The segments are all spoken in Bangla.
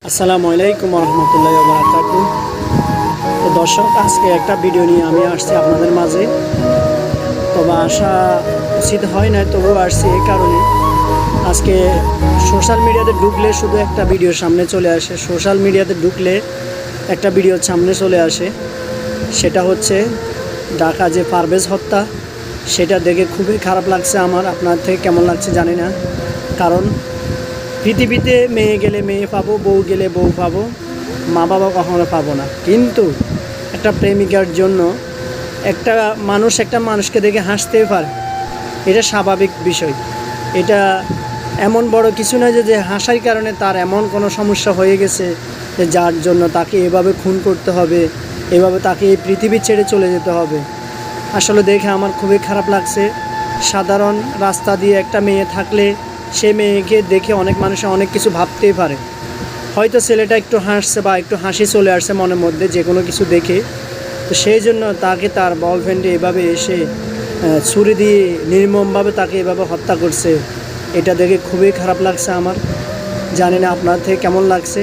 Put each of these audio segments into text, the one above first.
আসসালামু আলাইকুম রহমতুল্লাহি ওয়া বারাকাতুহু। তো দর্শক, আজকে একটা ভিডিও নিয়ে আমি আসছি আপনাদের মাঝে। তবে আসা উচিত হয় না, তবুও আসছি এই কারণে, আজকে সোশ্যাল মিডিয়াতে ঢুকলে শুধু একটা ভিডিও সামনে চলে আসে। সোশ্যাল মিডিয়াতে ঢুকলে একটা ভিডিও সামনে চলে আসে, সেটা হচ্ছে ঢাকা যে পারভেজ হত্যা। সেটা দেখে খুবই খারাপ লাগছে আমার। আপনার থেকে কেমন লাগছে জানি না। কারণ পৃথিবীতে মেয়ে গেলে মেয়ে পাবো, বউ গেলে বউ পাবো, মা বাবা কখনো পাবো না। কিন্তু একটা প্রেমিকার জন্য একটা মানুষকে দেখে হাসতেই পারে, এটা স্বাভাবিক বিষয়। এটা এমন বড় কিছু নয় যে হাসার কারণে তার এমন কোনো সমস্যা হয়ে গেছে যে যার জন্য তাকে এভাবে খুন করতে হবে, এভাবে তাকে এই পৃথিবী ছেড়ে চলে যেতে হবে। আসলে দেখে আমার খুবই খারাপ লাগছে। সাধারণ রাস্তা দিয়ে একটা মেয়ে থাকলে সে মেয়েকে দেখে অনেক মানুষে অনেক কিছু ভাবতেই পারে। হয়তো ছেলেটা একটু হাসছে বা একটু হাসি চলে আসছে মনের মধ্যে যে কোনো কিছু দেখে, তো সেই জন্য তাকে তার বয়ফ্রেন্ডে এভাবে এসে ছুরি দিয়ে নির্মমভাবে তাকে এভাবে হত্যা করছে। এটা দেখে খুবই খারাপ লাগছে আমার। জানি না আপনার থেকে কেমন লাগছে।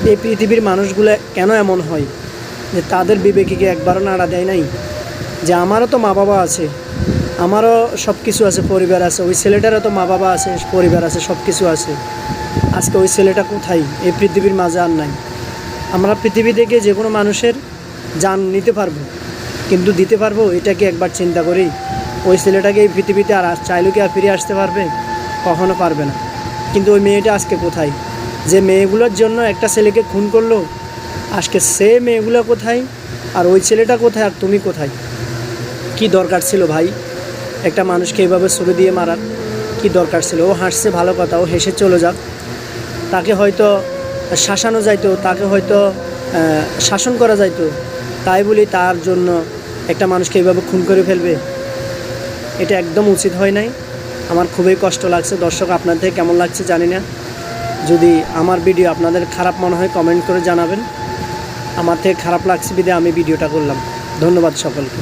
এই পৃথিবীর মানুষগুলো কেন এমন হয় যে তাদের বিবেকে কি একবারও নাড়া দেয় নাই যে আমারও তো মা বাবা আছে, আমারও সব কিছু আছে, পরিবার আছে, ওই ছেলেটারও তো মা বাবা আছে, পরিবার আছে, সব কিছু আছে। আজকে ওই ছেলেটা কোথায়? এই পৃথিবীর মাঝে আর নাই। আমরা পৃথিবী থেকে যে কোনো মানুষের জান নিতে পারবো, কিন্তু দিতে পারবো এটা কি একবার চিন্তা করি? ওই ছেলেটাকে এই পৃথিবীতে আর চাইলেও কি আর ফিরে আসতে পারবে? কখনো পারবে না। কিন্তু ওই মেয়েটা আজকে কোথায়? যে মেয়েগুলোর জন্য একটা ছেলেকে খুন করলো, আজকে সে মেয়েগুলো কোথায়? আর ওই ছেলেটা কোথায়? আর তুমি কোথায়? কি দরকার ছিল ভাই একটা মানুষকে এভাবে ছুরি দিয়ে মারার? কি দরকার ছিল? ও হাসছে, ভালো কথা, ও হেসে চলে যাক। তাকে হয়তো শাসানো যাইতো, তাকে হয়তো শাসন করা যাইতো, তাই বলি তার জন্য একটা মানুষকে এভাবে খুন করে ফেলবে? এটা একদম উচিত হয় নাই। আমার খুবই কষ্ট লাগছে। দর্শক, আপনার থেকে কেমন লাগছে জানি না। যদি আমার ভিডিও আপনাদের খারাপ মনে হয় কমেন্ট করে জানাবেন। আমার থেকে খারাপ লাগছে বিধে আমি ভিডিওটা করলাম। ধন্যবাদ সকলকে।